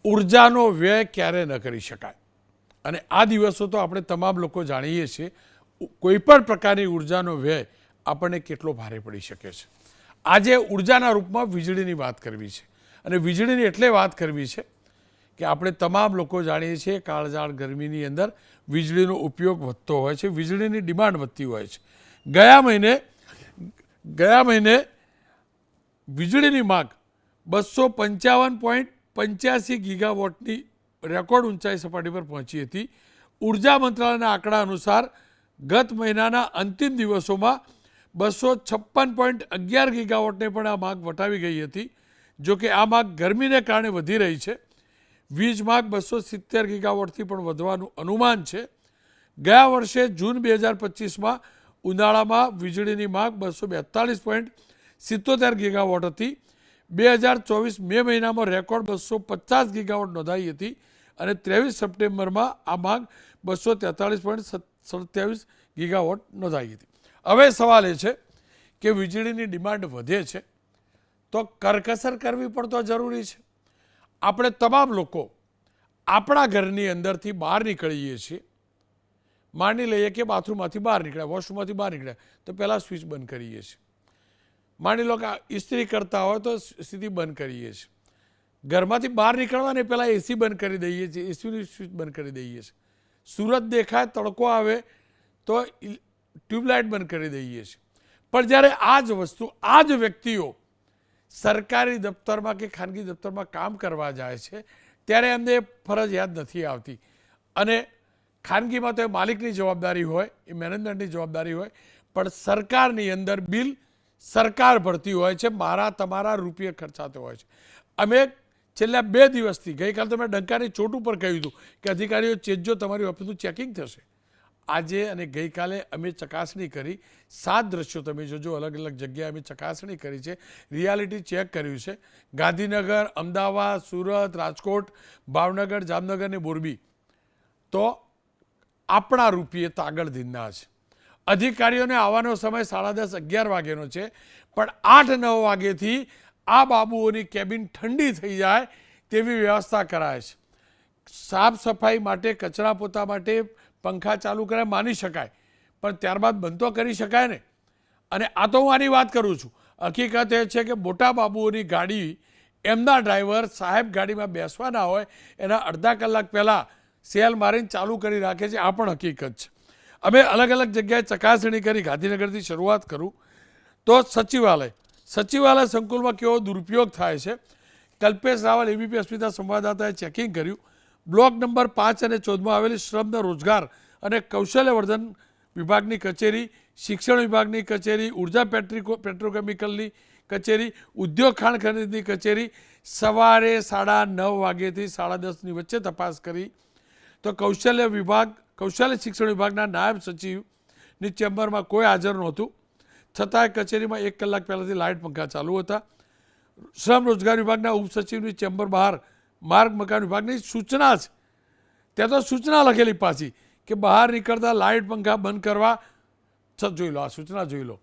ઉર્જાનો વ્યય ક્યારે ન કરી શકાય અને આ દિવસો તો આપણે તમામ લોકો જાણીએ છીએ કોઈપણ પ્રકારની ઉર્જાનો વ્યય આપણને કેટલો ભારે પડી શકે છે. આજે ઉર્જાના રૂપમાં વીજળીની વાત કરવી છે અને વીજળીની એટલે વાત કરવી છે કે આપણે તમામ લોકો જાણીએ છીએ કાળઝાળ ગરમીની અંદર વીજળીનો ઉપયોગ વધતો હોય છે, વીજળીની ડિમાન્ડ વધતી હોય છે. ગયા મહિને વીજળીની માંગ 255.85 ગીગાવોટની રેકોર્ડ ઊંચાઈ સપાટી પર પહોંચી હતી. ઉર્જા મંત્રાલયના આંકડા અનુસાર ગત મહિનાના અંતિમ દિવસોમાં 256.11 ગીગાવોટને પણ આ માંગ વટાવી ગઈ હતી. જો કે આ માંગ ગરમીને કારણે વધી રહી છે. વીજ માંગ 270 ગીગાવોટથી પણ વધવાનું અનુમાન છે. ગયા વર્ષે જૂન 2025માં ઉનાળામાં વીજળીની માંગ 242.77 ગીગાવોટ હતી. 2024 મે મહિનામાં રેકોર્ડ 250 ગીગાવોટ નોંધાઈ હતી અને 23 સપ્ટેમ્બરમાં આ માંગ 243.27 ગીગાવોટ નોંધાઈ હતી. હવે સવાલ એ છે કે વીજળીની ડિમાન્ડ વધે છે તો કરકસર કરવી પણ તો જરૂરી છે. આપણે તમામ લોકો આપણા ઘરની અંદરથી બહાર નીકળીએ છીએ. માની લઈએ કે બાથરૂમમાંથી બહાર નીકળ્યા, વોશરૂમમાંથી બહાર નીકળ્યા તો પહેલાં સ્વિચ બંધ કરીએ છીએ. માની લો કે ઇસ્ત્રી કરતા હોય તો સીધી બંધ કરીએ છીએ. ઘરમાંથી બહાર નીકળવાને પહેલાં એસી બંધ કરી દઈએ છીએ, એસીની સ્વિચ બંધ કરી દઈએ છીએ. સૂરજ દેખાય, તડકો આવે તો ટ્યુબલાઇટ બંધ કરી દઈએ છીએ. પણ જ્યારે આ જ વસ્તુ આ જ વ્યક્તિઓ સરકારી દફતરમાં કે ખાનગી દફતરમાં કામ કરવા જાય છે ત્યારે એમને ફરજ યાદ નથી આવતી અને ખાનગીમાં તો એ માલિકની જવાબદારી હોય, એ મેનેજમેન્ટની જવાબદારી હોય, પણ સરકારની અંદર બિલ સરકાર ભરતી હોય છે, મારા તમારા રૂપિયા ખર્ચાતો હોય છે. અમે છેલ્લા 2 દિવસથી, ગઈકાલે તો મેં ડંકાની ચોટ ઉપર કહ્યું હતું કે અધિકારીઓ ચેતજો, તમારી ઓફિસનું ચેકિંગ થશે. આજે અને ગઈકાલે અમે ચકાસણી કરી 7 દ્રશ્યો તમે જોજો, અલગ અલગ જગ્યાએ અમે ચકાસણી કરી છે, રિયાલિટી ચેક કર્યું છે. ગાંધીનગર, અમદાવાદ, સુરત, રાજકોટ, ભાવનગર, જામનગર ને મોરબી તો આપણા રૂપિયે તાગળ ધીરના છે. અધિકારીઓને આવવાનો સમય 10:30-11 વાગ્યાનો છે, પણ 8-9 વાગ્યેથી આ બાબુઓની કેબિન ઠંડી થઈ જાય તેવી વ્યવસ્થા કરાય છે. સાફ સફાઈ માટે, કચરા પોતા માટે પંખા ચાલુ કરે માની શકાય, પણ ત્યારબાદ બંધ તો કરી શકાય ને. અને આ તો હું આની વાત કરું છું. હકીકત એ છે કે મોટા બાબુઓની ગાડી, એમના ડ્રાઈવર સાહેબ ગાડીમાં બેસવાના હોય એના અડધા કલાક પહેલાં સેલ મારીને ચાલુ કરી રાખે છે. આ પણ હકીકત છે. અમે અલગ અલગ જગ્યાએ ચકાસણી કરી. ગાંધીનગરથી શરૂઆત કરું તો સચિવાલય સંકુલમાં કેવો દુરુપયોગ થાય છે. કલ્પેશ રાવલ, એબીપી અસ્મિતા સંવાદદાતાએ ચેકિંગ કર્યું. બ્લોક નંબર 5 અને 14માં આવેલી શ્રમ, રોજગાર અને કૌશલ્યવર્ધન વિભાગની કચેરી, શિક્ષણ વિભાગની કચેરી, ઉર્જા પેટ્રોકેમિકલની કચેરી, ઉદ્યોગ ખાણ ખનીજની કચેરી સવારે 9:30 વાગ્યેથી 10:30ની વચ્ચે તપાસ કરી તો કૌશલ્ય શિક્ષણ વિભાગના નાયબ સચિવની ચેમ્બરમાં કોઈ હાજર નહોતું. છતાંય કચેરીમાં 1 કલાક પહેલાંથી લાઇટ પંખા ચાલુ હતા. શ્રમ રોજગાર વિભાગના ઉપસચિવની ચેમ્બર બહાર માર્ગ મકાન વિભાગની સૂચના છે, ત્યાં તો સૂચના લખેલી પાછી કે બહાર નીકળતા લાઇટ પંખા બંધ કરવા. જોઈ લો, આ સૂચના જોઈ લો.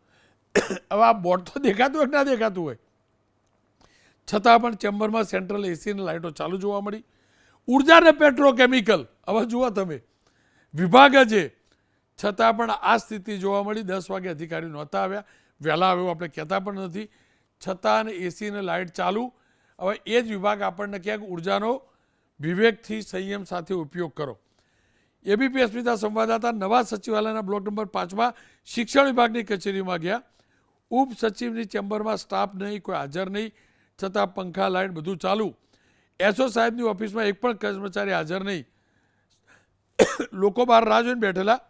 હવે આ બોર્ડ તો દેખાતું હોય કે ના દેખાતું હોય, છતાં પણ ચેમ્બરમાં સેન્ટ્રલ એસીની લાઇટો ચાલુ જોવા મળી. ઉર્જા અને પેટ્રોકેમિકલ, હવે જુઓ તમે, વિભાગ છે, છતાં પણ આ સ્થિતિ જોવા મળી. 10 વાગે અધિકારીઓ નહોતા આવ્યા. વહેલા આવ્યો આપણે કહેતા પણ નથી, છતાં એસીને લાઇટ ચાલુ. હવે એ જ વિભાગ આપણને કહે કે ઉર્જાનો વિવેકથી સંયમ સાથે ઉપયોગ કરો. એબીપી અસ્મિતા સંવાદદાતા નવા સચિવાલયના બ્લોક નંબર 5માં શિક્ષણ વિભાગની કચેરીમાં ગયા. ઉપસચિવની ચેમ્બરમાં સ્ટાફ નહીં, કોઈ હાજર નહીં, છતાં પંખા, લાઇટ બધું ચાલુ. એસઓ સાહેબની ઓફિસમાં એક પણ કર્મચારી હાજર નહીં. લોકો બહાર રાહ જોઈને બેઠેલા,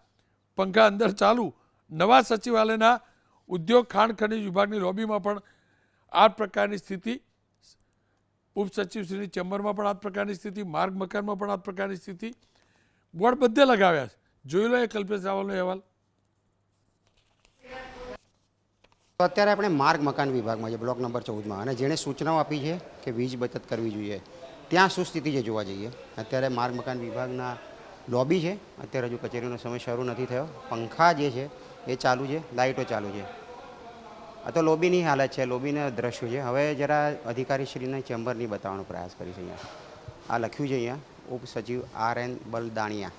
પંખા અંદર ચાલુ. નવા સચિવાલયના ઉદ્યોગ ખાણ ખનીજ વિભાગની લોબીમાં પણ આ પ્રકારની સ્થિતિ, ઉપસચિવશ્રીની ચેમ્બરમાં પણ આ પ્રકારની સ્થિતિ, માર્ગ મકાનમાં પણ આ પ્રકારની સ્થિતિ. બોર્ડ બધે લગાવ્યા છે. જોઈ લો એ કલ્પેશ રાવલનો અહેવાલ. તો અત્યારે આપણે માર્ગ મકાન વિભાગમાં છે, બ્લોક નંબર 14માં, અને જેણે સૂચનાઓ આપી છે કે વીજ બચત કરવી જોઈએ, ત્યાં શું સ્થિતિ છે જોવા જઈએ. અત્યારે માર્ગ મકાન વિભાગના લોબી છે. અત્યારે હજુ કચેરીનો સમય શરૂ નથી થયો. પંખા જે છે એ ચાલુ છે, લાઇટો ચાલુ છે. આ તો લોબીની હાલત છે, લોબીના દ્રશ્યો છે. હવે જરા અધિકારીશ્રીના ચેમ્બરની બતાવવાનો પ્રયાસ કરીશ. અહીંયા આ લખ્યું છે, અહીંયા ઉપસચિવ RN બલદાણિયા.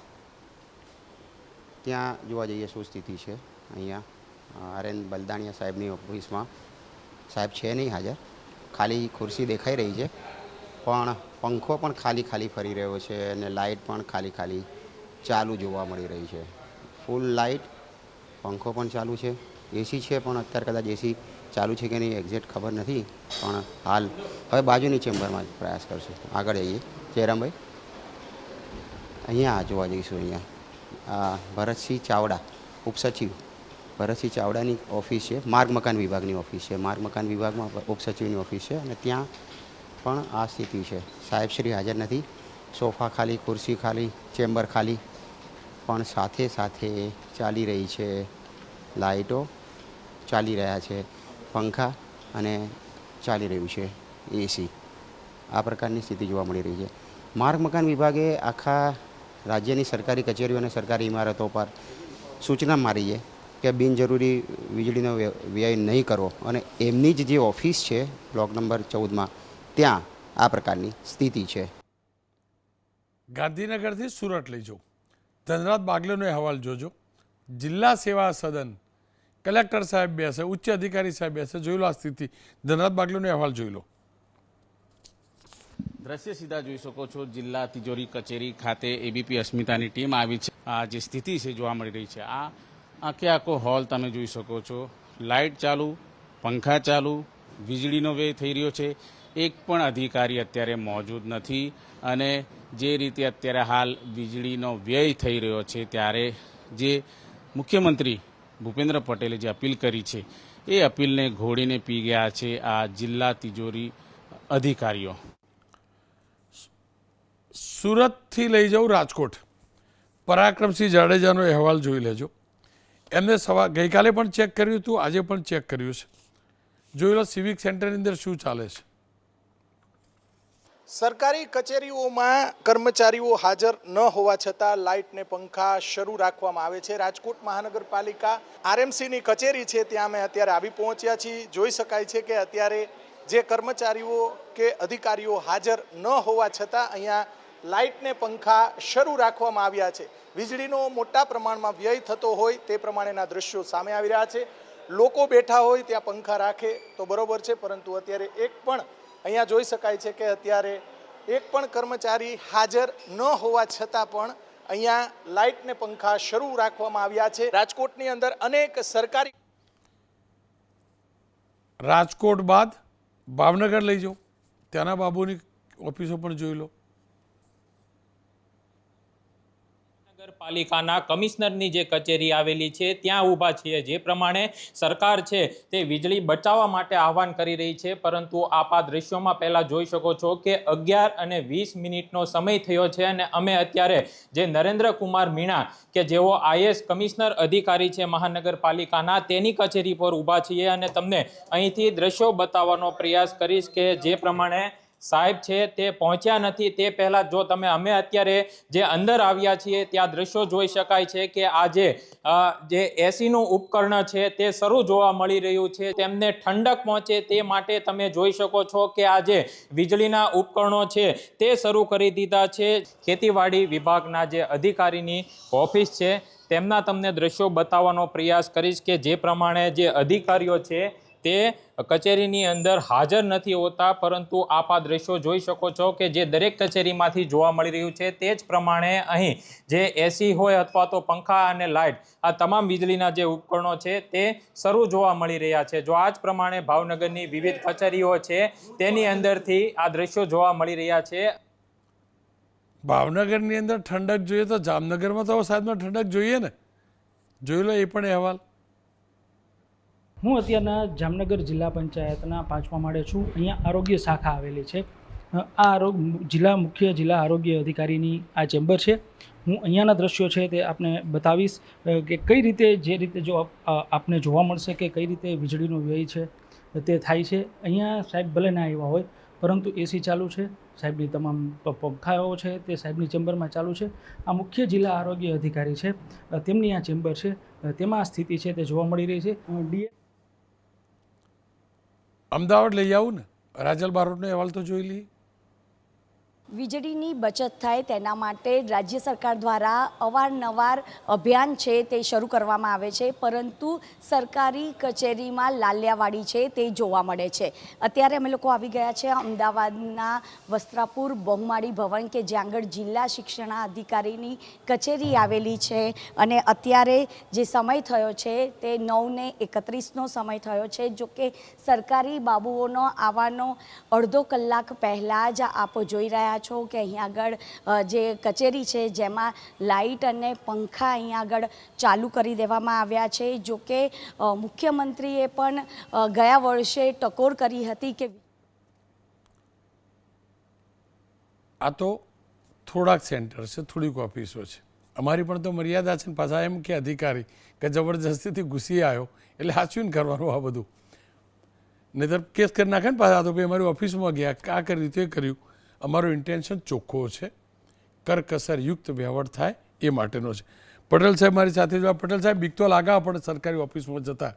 ત્યાં જોવા જઈએ શું સ્થિતિ છે. અહીંયા RN બલદાણિયા સાહેબની ઓફિસમાં સાહેબ છે નહીં હાજર, ખાલી ખુરશી દેખાઈ રહી છે, પણ પંખો પણ ખાલી ફરી રહ્યો છે અને લાઇટ પણ ખાલી ચાલુ જોવા મળી રહી છે. ફૂલ લાઇટ, પંખો પણ ચાલુ છે, એસી છે, પણ અત્યારે કદાચ એસી ચાલુ છે કે નહીં એક્ઝેક્ટ ખબર નથી. પણ હાલ હવે બાજુની ચેમ્બરમાં પ્રયાસ કરશું. આગળ જઈએ જયરામભાઈ. અહીંયા જોવા જઈશું. અહીંયા ભરતસિંહ ચાવડા, ઉપસચિવ ભરતસિંહ ચાવડાની ઓફિસ છે, માર્ગ મકાન વિભાગની ઓફિસ છે. માર્ગ મકાન વિભાગમાં ઉપસચિવની ઓફિસ છે અને ત્યાં પણ આ સ્થિતિ છે. સાહેબશ્રી હાજર નથી, સોફા ખાલી, ખુરશી ખાલી, ચેમ્બર ખાલી, પણ સાથે ચાલી રહી છે લાઇટો, ચાલી રહ્યા છે પંખા અને ચાલી રહ્યું છે એસી. આ પ્રકારની સ્થિતિ જોવા મળી રહી છે. માર્ગ મકાન વિભાગે આખા રાજ્યની સરકારી કચેરીઓ અને સરકારી ઇમારતો પર સૂચના મારી છે કે બિનજરૂરી વીજળીનો વ્યય નહીં કરવો, અને એમની જ જે ઓફિસ છે બ્લોક નંબર 14માં ત્યાં આ પ્રકારની સ્થિતિ છે. ગાંધીનગરથી સુરત લઈ જાઉં, ધનરાજ બાગલેનો અહેવાલ જોજો. જિલ્લા સેવા સદન, કલેક્ટર સાહેબ બેસે, ઉચ્ચ અધિકારી સાહેબ બેસે, જોઈ લો આ સ્થિતિ. ધનરાજ બાગલેનો અહેવાલ જોઈ લો. દ્રશ્ય સીધા જોઈ શકો છો. જિલ્લા તિજોરી કચેરી ખાતે એબીપી અસ્મિતાની ટીમ આવી છે. આ જે સ્થિતિ છે જોવા મળી રહી છે, આ આખો હોલ તમે જોઈ શકો છો. લાઇટ ચાલુ, પંખા ચાલુ, વીજળીનો વ્યય થઈ રહ્યો છે. એક પણ અધિકારી અત્યારે મોજૂદ નથી અને જે રીતે અત્યારે હાલ વીજળીનો વ્યય થઈ રહ્યો છે, ત્યારે જે મુખ્યમંત્રી ભૂપેન્દ્ર પટેલે જે અપીલ કરી છે એ અપીલને ઘોડીને પી ગયા છે આ જિલ્લા તિજોરી અધિકારીઓ. સુરતથી લઈ જાઉં રાજકોટ, પરાક્રમસિંહ જાડેજાનો અહેવાલ જોઈ લેજો. એમને ગઈકાલે પણ ચેક કર્યું હતું, આજે પણ ચેક કર્યું છે. જોઈ લો સિવિક સેન્ટરની અંદર શું ચાલે છે. સરકારી કચેરીઓમાં કર્મચારીઓ હાજર ન હોવા છતાં લાઇટ ને પંખા શરૂ રાખવામાં આવે છે. રાજકોટ મહાનગરપાલિકા RMCની કચેરી છે, ત્યાં અમે અત્યારે આવી પહોંચ્યા છીએ. જોઈ શકાય છે કે અત્યારે જે કર્મચારીઓ કે અધિકારીઓ હાજર ન હોવા છતાં અહીંયા લાઇટ ને પંખા શરૂ રાખવામાં આવ્યા છે. વીજળીનો મોટા પ્રમાણમાં વ્યય થતો હોય તે પ્રમાણેના દ્રશ્યો સામે આવી રહ્યા છે. લોકો બેઠા હોય ત્યાં પંખા રાખે તો બરોબર છે, પરંતુ અત્યારે એક પણ અહીંયા જોઈ શકાય છે કે અત્યારે એક પણ કર્મચારી હાજર ન હોવા છતાં પણ અહીંયા લાઇટ ને પંખા શરૂ રાખવામાં આવ્યા છે. રાજકોટની અંદર અનેક સરકારી રાજકોટ બાદ ભાવનગર લઈ જાઉં, ત્યાંના બાબુની ઓફિસો પણ જોઈ લો. નગરપાલિકાના કમિશનરની જે કચેરી આવેલી છે ત્યાં ઊભા છીએ. જે પ્રમાણે સરકાર છે તે વીજળી બચાવવા માટે આહવાન કરી રહી છે, પરંતુ આપ આ દ્રશ્યોમાં પહેલા જોઈ શકો છો કે 11:20 સમય થયો છે અને અમે અત્યારે જે નરેન્દ્ર કુમાર મીણા કે જેઓ IAS કમિશનર અધિકારી છે મહાનગરપાલિકાના, તેની કચેરી પર ઊભા છીએ અને તમને અહીંથી દ્રશ્યો બતાવવાનો પ્રયાસ કરીશ કે જે પ્રમાણે સાહેબ છે તે પહોંચ્યા નથી. તે પહેલા જો તમે અમે અત્યારે જે અંદર આવ્યા છીએ ત્યાં દ્રશ્યો જોઈ શકાય છે કે જે એસીનું ઉપકરણ છે તે શરૂ જોવા મળી રહ્યું છે. તેમને ઠંડક પહોંચે તે માટે તમે જોઈ શકો છો કે આ જે વીજળીના ઉપકરણો છે તે શરૂ કરી દીધા છે. ખેતીવાડી વિભાગના જે અધિકારીની ઓફિસ છે તેમના તમને દ્રશ્યો બતાવવાનો પ્રયાસ કરીશ કે જે પ્રમાણે જે અધિકારીઓ છે તે કચેરીની અંદર હાજર નથી હોતા, પરંતુ આપ આ દ્રશ્યો જોઈ શકો છો કે જે દરેક કચેરીમાંથી જોવા મળી રહ્યું છે. તે જ પ્રમાણે અહીં જે એસી હોય અથવા તો પંખા અને લાઇટ, આ તમામ વીજળીના જે ઉપકરણો છે તે શરૂ જોવા મળી રહ્યા છે. જો આ જ પ્રમાણે ભાવનગરની વિવિધ કચેરીઓ છે તેની અંદરથી આ દ્રશ્યો જોવા મળી રહ્યા છે. ભાવનગરની અંદર ઠંડક જોઈએ તો જામનગરમાં તો સાહેબમાં ઠંડક જોઈએ ને. જોઈ લો એ પણ અહેવાલ. હું અત્યારના જામનગર જિલ્લા પંચાયતના 5મા માળે છું. અહીંયા આરોગ્ય શાખા આવેલી છે. આ મુખ્ય જિલ્લા આરોગ્ય અધિકારીની આ ચેમ્બર છે. હું અહીંયાના દ્રશ્યો છે તે આપને બતાવીશ કે કઈ રીતે, જે રીતે જો આપને જોવા મળશે કે કઈ રીતે વીજળીનો વ્યય છે તે થાય છે. અહીંયા સાહેબ ભલે ના આવ્યા હોય, પરંતુ એસી ચાલુ છે, સાહેબની તમામ પંખાઓ છે તે સાહેબની ચેમ્બરમાં ચાલુ છે. આ મુખ્ય જિલ્લા આરોગ્ય અધિકારી છે, તેમની આ ચેમ્બર છે, તેમાં આ સ્થિતિ છે તે જોવા મળી રહી છે. અમદાવાદ લઈ આવું ને, રાજલ બારોટનો અહેવાલ તો જોઈ લઈએ. વીજળીની બચત થાય તેના માટે રાજ્ય સરકાર દ્વારા અવારનવાર અભિયાન છે તે શરૂ કરવામાં આવે છે, પરંતુ સરકારી કચેરીમાં લાલિયાવાડી છે તે જોવા મળે છે. અત્યારે અમે લોકો આવી ગયા છે અમદાવાદના વસ્ત્રાપુર બહુમાળી ભવન કે જ્યાં આગળ જિલ્લા શિક્ષણાધિકારીની કચેરી આવેલી છે, અને અત્યારે જે સમય થયો છે તે 9:31નો સમય થયો છે. જો કે સરકારી બાબુઓનો આવવાનો અડધો કલાક પહેલાં જ આપ જોઈ રહ્યા છો કે અહીંયા આગળ જે કચેરી છે જેમાં લાઇટ અને પંખા અહીંયા આગળ ચાલુ કરી દેવામાં આવ્યા છે. જો કે મુખ્યમંત્રીએ પણ ગયા વર્ષે ટકોર કરી હતી કે આ તો થોડાક સેન્ટર છે, થોડીક ઓફિસો છે. અમારી પણ તો મર્યાદા છે ને, પાછા એમ કે અધિકારી કે જબરજસ્તીથી ઘૂસી આવ્યો એટલે હાચવીને કરવાનું આ બધું, નહીંતર કેસ કરી નાખે ને પાછા. તો ભાઈ અમારી ઓફિસમાં ગયા, આ કર્યું તે કર્યું. અમારો ઇન્ટેન્શન ચોખ્ખો છે, કરકસર યુક્ત વ્યવહાર થાય એ માટેનો છે. પટેલ સાહેબ મારી સાથે જો. પટેલ સાહેબ બીક તો લાગા પડે સરકારી ઓફિસમાં જતા,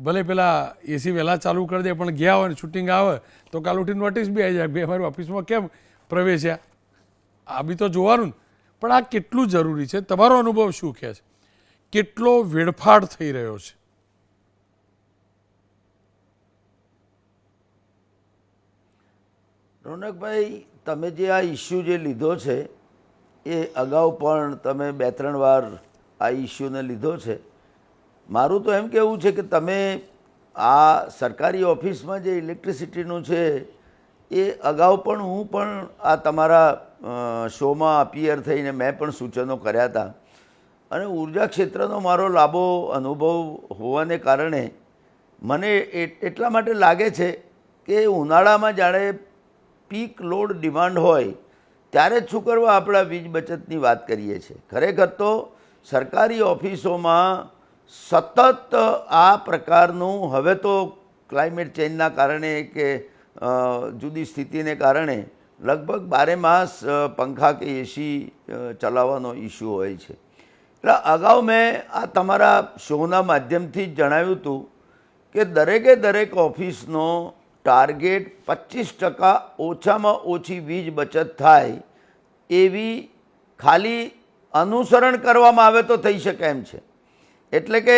ભલે પેલા એસી વહેલા ચાલુ કરી દે પણ ગયા હોય ને શૂટિંગ આવે તો કાલ ઉઠીને નોટિસ બી આવી જાય, ભાઈ અમારી ઓફિસમાં કેમ પ્રવેશ્યા. આ બી તો જોવાનું. પણ આ કેટલું જરૂરી છે, તમારો અનુભવ શું કહે છે? કેટલો વેડફાટ થઈ રહ્યો છે? રોનકભાઈ, તમે જે આ ઇસ્યુ જે લીધો છે એ અગાઉ પણ તમે 2-3 વાર આ ઇસ્યુને લીધો છે. મારું તો એમ કહેવું છે કે તમે આ સરકારી ઓફિસમાં જે ઇલેક્ટ્રિસિટીનું છે એ અગાઉ પણ હું પણ આ તમારા શોમાં અપિયર થઈને મેં પણ સૂચનો કર્યા હતા, અને ઉર્જા ક્ષેત્રનો મારો લાંબો અનુભવ હોવાને કારણે મને એટલા માટે લાગે છે કે ઉનાળામાં જ્યારે પીક લોડ ડિમાન્ડ હોય ત્યારે જ શું કરવા આપણા વીજ બચતની વાત કરીએ છીએ. ખરેખર તો સરકારી ઓફિસોમાં સતત આ પ્રકારનું, હવે તો ક્લાઇમેટ ચેન્જના કારણે કે જુદી સ્થિતિને કારણે લગભગ 12 માસ પંખા કે એસી ચલાવવાનો ઇસ્યુ હોય છે. એટલે અગાઉ મેં આ તમારા શોના માધ્યમથી જ જણાવ્યું હતું કે દરેક ઓફિસનો ટાર્ગેટ 25% ઓછામાં ઓછી વીજ બચત થાય એવી ખાલી અનુસરણ કરવામાં આવે તો થઈ શકે એમ છે. એટલે કે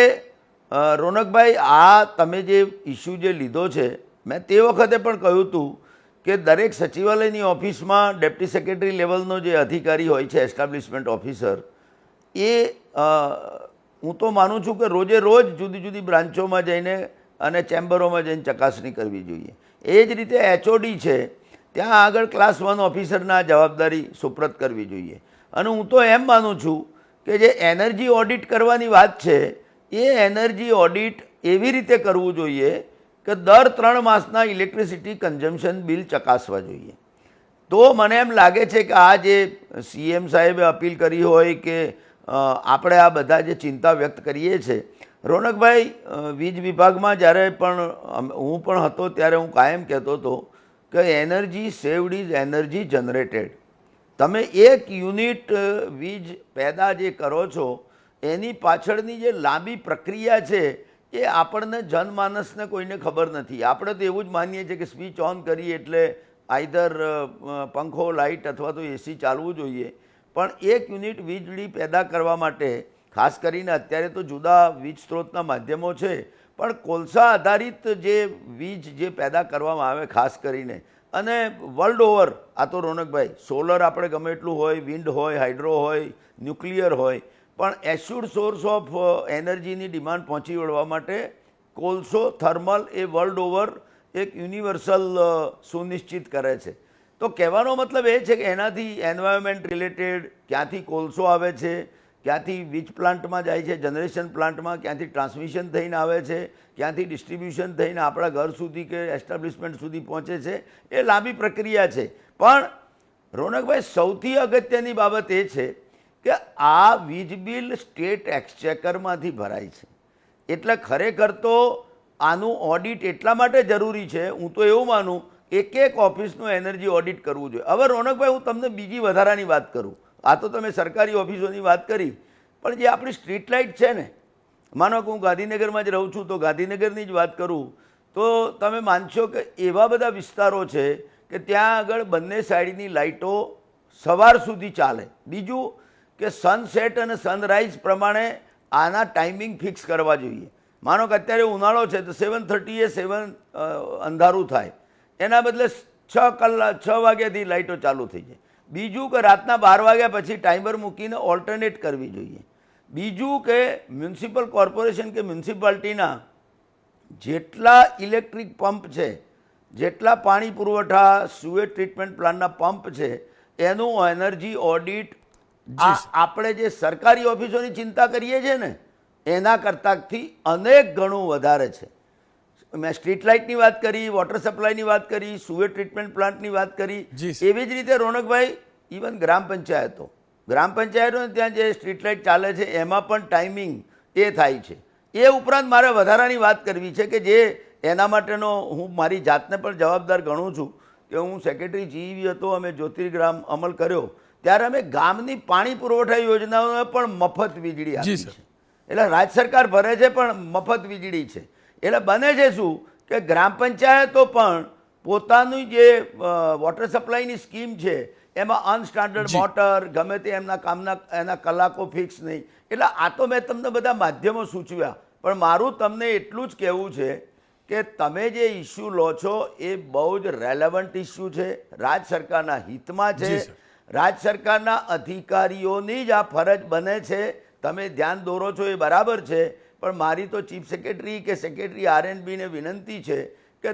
રોનકભાઈ, આ તમે જે ઇસ્યુ જે લીધો છે, મેં તે વખતે પણ કહ્યું હતું કે દરેક સચિવાલયની ઓફિસમાં ડેપ્ટી સેક્રેટરી લેવલનો જે અધિકારી હોય છે, એસ્ટાબ્લિશમેન્ટ ઓફિસર, એ હું તો માનું છું કે રોજે રોજ જુદી જુદી બ્રાન્ચોમાં જઈને અને ચેમ્બરોમાં જઈને ચકાસણી કરવી જોઈએ. એ જ રીતે એચઓડી છે, ત્યાં આગળ ક્લાસ 1 ઓફિસરના જવાબદારી સુપ્રત કરવી જોઈએ. અને હું તો એમ માનું છું કે જે એનર્જી ઓડિટ કરવાની વાત છે એ એનર્જી ઓડિટ એવી રીતે કરવું જોઈએ કે દર 3 માસના ઇલેક્ટ્રિસિટી કન્ઝમ્પશન બિલ ચકાસવા જોઈએ. તો મને એમ લાગે છે કે આ જે સીએમ સાહેબે અપીલ કરી હોય કે આપણે આ બધા જે ચિંતા વ્યક્ત કરીએ છીએ, રોનકભાઈ, વીજ વિભાગમાં જ્યારે પણ હું પણ હતો ત્યારે હું કાયમ કહેતો હતો કે energy saved is energy generated. તમે 1 યુનિટ વીજ પેદા જે કરો છો એની પાછળની જે લાંબી પ્રક્રિયા છે એ આપણને જનમાનસને કોઈને ખબર નથી. આપણે તો એવું જ માનીએ છીએ કે સ્વિચ ઓન કરીએ એટલે આઈધર પંખો, લાઇટ અથવા તો એસી ચાલવું જોઈએ. પણ 1 યુનિટ વીજળી પેદા કરવા માટે, ખાસ કરીને અત્યારે તો જુદા વીજ સ્ત્રોતના માધ્યમો છે, પણ કોલસા આધારિત જે વીજ જે પેદા કરવામાં આવે ખાસ કરીને, અને વર્લ્ડ ઓવર, આ તો રોનકભાઈ સોલર આપણે ગમે એટલું હોય, વિન્ડ હોય, હાઇડ્રો હોય, ન્યુક્લિયર હોય, પણ એશ્યોર્ડ સોર્સ ઓફ એનર્જીની ડિમાન્ડ પહોંચી વળવા માટે કોલસો, થર્મલ એ વર્લ્ડ ઓવર એક યુનિવર્સલ સુનિશ્ચિત કરે છે. તો કહેવાનો મતલબ એ છે કે એનાથી એન્વાયરમેન્ટ રિલેટેડ, ક્યાંથી કોલસો આવે છે, ક્યાંથી વીજ પ્લાન્ટમાં જાય છે, જનરેશન પ્લાન્ટમાં ક્યાંથી ટ્રાન્સમિશન થઈને આવે છે, ક્યાંથી ડિસ્ટ્રીબ્યુશન થઈને આપણા ઘર સુધી કે એસ્ટાબ્લિશમેન્ટ સુધી પહોંચે છે, એ લાંબી પ્રક્રિયા છે. પણ રોનકભાઈ, સૌથી અગત્યની બાબત એ છે કે આ વીજ બિલ સ્ટેટ એક્સચેકરમાંથી ભરાય છે. એટલે ખરેખર તો આનું ઓડિટ એટલા માટે જરૂરી છે, હું તો એવું માનું, એક ઓફિસનું એનર્જી ઓડિટ કરવું જોઈએ. હવે રોનકભાઈ, હું તમને બીજી વધારાની વાત કરું. આ તો તમે સરકારી ઓફિસોની વાત કરી, પણ જે આપણી સ્ટ્રીટ લાઇટ છે ને, માનો કે હું ગાંધીનગરમાં જ રહું છું તો ગાંધીનગરની જ વાત કરું તો તમે માનશો કે એવા બધા વિસ્તારો છે કે ત્યાં આગળ બંને સાઈડની લાઇટો સવાર સુધી ચાલે. બીજું કે સનસેટ અને સનરાઈઝ પ્રમાણે આના ટાઈમિંગ ફિક્સ કરવા જોઈએ. માનો કે અત્યારે ઉનાળો છે તો 7:30 અંધારું થાય, એના બદલે 6 વાગ્યાથી લાઇટો ચાલુ થઈ જાય. બીજું કે રાતના 12 વાગ્યા પછી ટાઈમર મૂકીને ઓલ્ટરનેટ કરવી જોઈએ. બીજું કે મ્યુનિસિપલ કોર્પોરેશન કે મ્યુનિસિપાલિટીના જેટલા ઇલેક્ટ્રિક પંપ છે, જેટલા પાણી પુરવઠા સુએજ ટ્રીટમેન્ટ પ્લાન્ટના પંપ છે, એનું એનર્જી ઓડિટ આપણે જે સરકારી ઓફિસોની ચિંતા કરીએ છીએ ને એના કરતાંથી અનેક ગણું વધારે છે. મેં સ્ટ્રીટ લાઇટની વાત કરી, વોટર સપ્લાયની વાત કરી, સુએજ ટ્રીટમેન્ટ પ્લાન્ટની વાત કરી. એવી જ રીતે રોનકભાઈ ઇવન ગ્રામ પંચાયતો ત્યાં જે સ્ટ્રીટ લાઇટ ચાલે છે એમાં પણ ટાઈમિંગ એ થાય છે. એ ઉપરાંત મારે વધારાની વાત કરવી છે કે જે એના માટેનો હું મારી જાતને પણ જવાબદાર ગણું છું કે હું સેક્રેટરી જીઈવી હતો, અમે જ્યોતિર્ગ્રામ અમલ કર્યો ત્યારે અમે ગામની પાણી પુરવઠા યોજનાઓને પણ મફત વીજળી આપી છે. એટલે રાજ્ય સરકાર ભરે છે પણ મફત વીજળી છે. એટલે બને છે શું કે ગ્રામ પંચાયતો પણ પોતાની જે વોટર સપ્લાયની સ્કીમ છે એમાં અનસ્ટાન્ડર્ડ મોટર ગમે તે એમના કામના એના કલાકો ફિક્સ નહીં. એટલે આ તો મેં તમને બધા માધ્યમો સૂચવ્યા, પણ મારું તમને એટલું જ કહેવું છે કે તમે જે ઇસ્યુ લો છો એ બહુ જ રેલેવન્ટ ઇસ્યુ છે, રાજ્ય સરકારના હિતમાં છે, રાજ્ય સરકારના અધિકારીઓની જ આ ફરજ બને છે. તમે ધ્યાન દોરો છો એ બરાબર છે, પણ મારી તો ચીફ સેક્રેટરી કે સેક્રેટરી R&Bને વિનંતી છે કે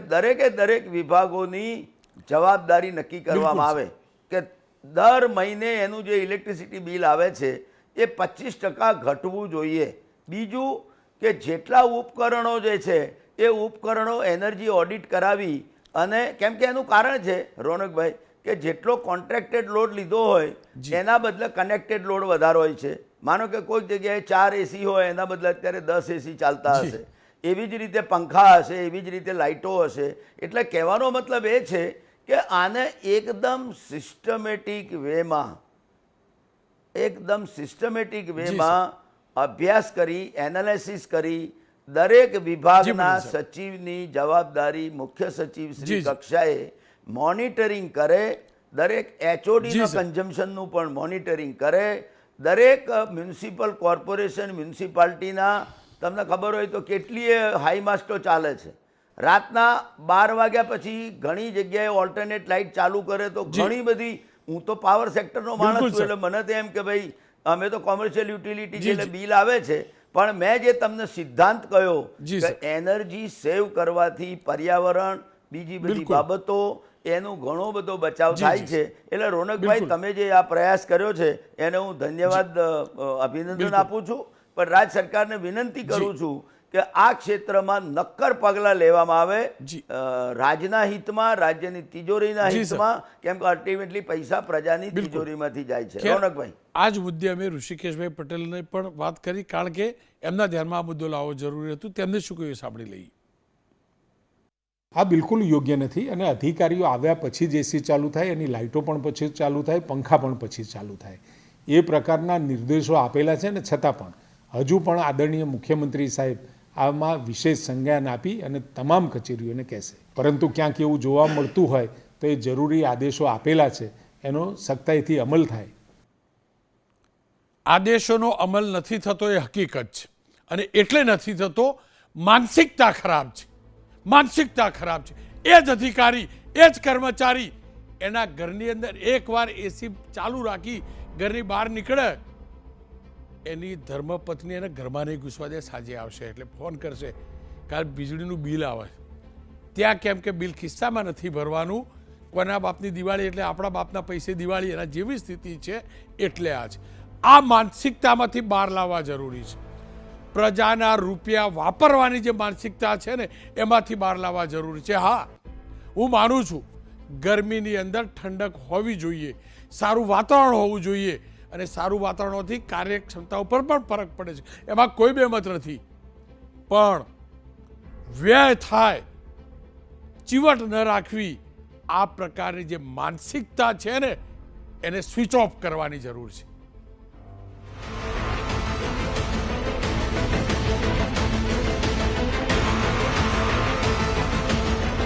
દરેક વિભાગોની જવાબદારી નક્કી કરવામાં આવે કે દર મહિને એનું જે ઇલેક્ટ્રિસિટી બિલ આવે છે એ 25% ઘટવું જોઈએ. બીજું કે જેટલા ઉપકરણો જે છે એ ઉપકરણો એનર્જી ઓડિટ કરાવી, અને કેમ કે એનું કારણ છે રોનકભાઈ કે જેટલો કોન્ટ્રાક્ટેડ લોડ લીધો હોય એના બદલે કનેક્ટેડ લોડ વધારે હોય છે. માનો કે કોઈક જગ્યાએ 4 AC હોય એના બદલે અત્યારે 10 AC ચાલતા હશે, એવી જ રીતે પંખા હશે, એવી જ રીતે લાઇટો હશે. એટલે કહેવાનો મતલબ એ છે કે આને એકદમ સિસ્ટમેટિક વેમાં અભ્યાસ કરી, એનાલિસિસ કરી, દરેક વિભાગના સચિવની જવાબદારી મુખ્ય સચિવ શ્રી કક્ષાએ મોનિટરિંગ કરે, દરેક HODના કન્ઝમ્પશનનું પણ મોનિટરિંગ કરે, દરેક મ્યુનિસિપલ કોર્પોરેશન મ્યુનિસિપાલિટીના તમને ખબર હોય તો કેટલીય હાઈ માસ્ટો ચાલે છે. રાતના 12 વાગ્યા પછી ઘણી જગ્યાએ ઓલ્ટરનેટ લાઇટ ચાલુ કરે તો ઘણી બધી, હું તો પાવર સેક્ટરનો માણસ છું એટલે મને તો એમ કે ભાઈ અમે તો કોમર્શિયલ યુટિલિટી એટલે બિલ આવે છે, પણ મેં જે તમને સિદ્ધાંત કહ્યો કે એનર્જી સેવ કરવાથી પર્યાવરણ બીજી બધી બાબતો એનો ઘણો બધો બચાવ થાય છે. એટલે રોનકભાઈ તમે જે આ પ્રયાસ કર્યો છે એને હું ધન્યવાદ અભિનંદન આપું છું, પણ રાજ્ય સરકારને વિનંતી કરું છું કે આ ક્ષેત્રમાં નક્કર પગલાં લેવામાં આવે રાજ્યના હિતમાં, રાજ્યની તિજોરીના હિતમાં, કેમ કે અલ્ટિમેટલી પૈસા પ્રજાની તિજોરીમાંથી જાય છે. રોનકભાઈ આ જ મુદ્દે અમે ઋષિકેશભાઈ પટેલને પણ વાત કરી, કારણ કે એમના ધ્યાનમાં આ મુદ્દો લાવવો જરૂરી હતું. તેમને શું કહ્યું સાંભળી લઈએ. આ બિલકુલ યોગ્ય નથી, અને અધિકારીઓ આવ્યા પછી જ AC ચાલુ થાય, એની લાઇટો પણ પછી ચાલુ થાય, પંખા પણ પછી ચાલુ થાય, એ પ્રકારના નિર્દેશો આપેલા છે ને છતાં પણ હજુ પણ આદરણીય મુખ્યમંત્રી સાહેબ આમાં વિશેષ સંજ્ઞાન આપી અને તમામ કચેરીઓને કહેશે. પરંતુ ક્યાંક એવું જોવા મળતું હોય તો એ જરૂરી આદેશો આપેલા છે એનો સખ્તાઈથી અમલ થાય. આદેશોનો અમલ નથી થતો એ હકીકત છે, અને એટલે નથી થતો માનસિકતા ખરાબ છે. માનસિકતા ખરાબ છે. એ જ અધિકારી, એ જ કર્મચારી એના ઘરની અંદર એકવાર AC ચાલુ રાખી ઘરની બહાર નીકળે, એની ધર્મપત્ની એને ઘરમાં નહીં ઘૂસવા દે. સાંજે આવશે એટલે ફોન કરશે કે વીજળીનું બિલ આવે. ત્યાં કેમ કે બિલ ખિસ્સામાં નથી ભરવાનું, કોના બાપની દિવાળી એટલે આપણા બાપના પૈસે દિવાળી, એના જેવી સ્થિતિ છે. એટલે આ માનસિકતામાંથી બહાર લાવવા જરૂરી છે. પ્રજાના રૂપિયા વાપરવાની જે માનસિકતા છે ને એમાંથી બહાર લાવવા જરૂરી છે. હા, હું માનું છું ગરમીની અંદર ઠંડક હોવી જોઈએ, સારું વાતાવરણ હોવું જોઈએ, અને સારું વાતાવરણથી કાર્યક્ષમતા ઉપર પણ ફરક પડે છે, એમાં કોઈ બેમત નથી. પણ વ્યય થાય, ચીવટ ન રાખવી, આ પ્રકારની જે માનસિકતા છે ને એને સ્વિચ ઓફ કરવાની જરૂર છે.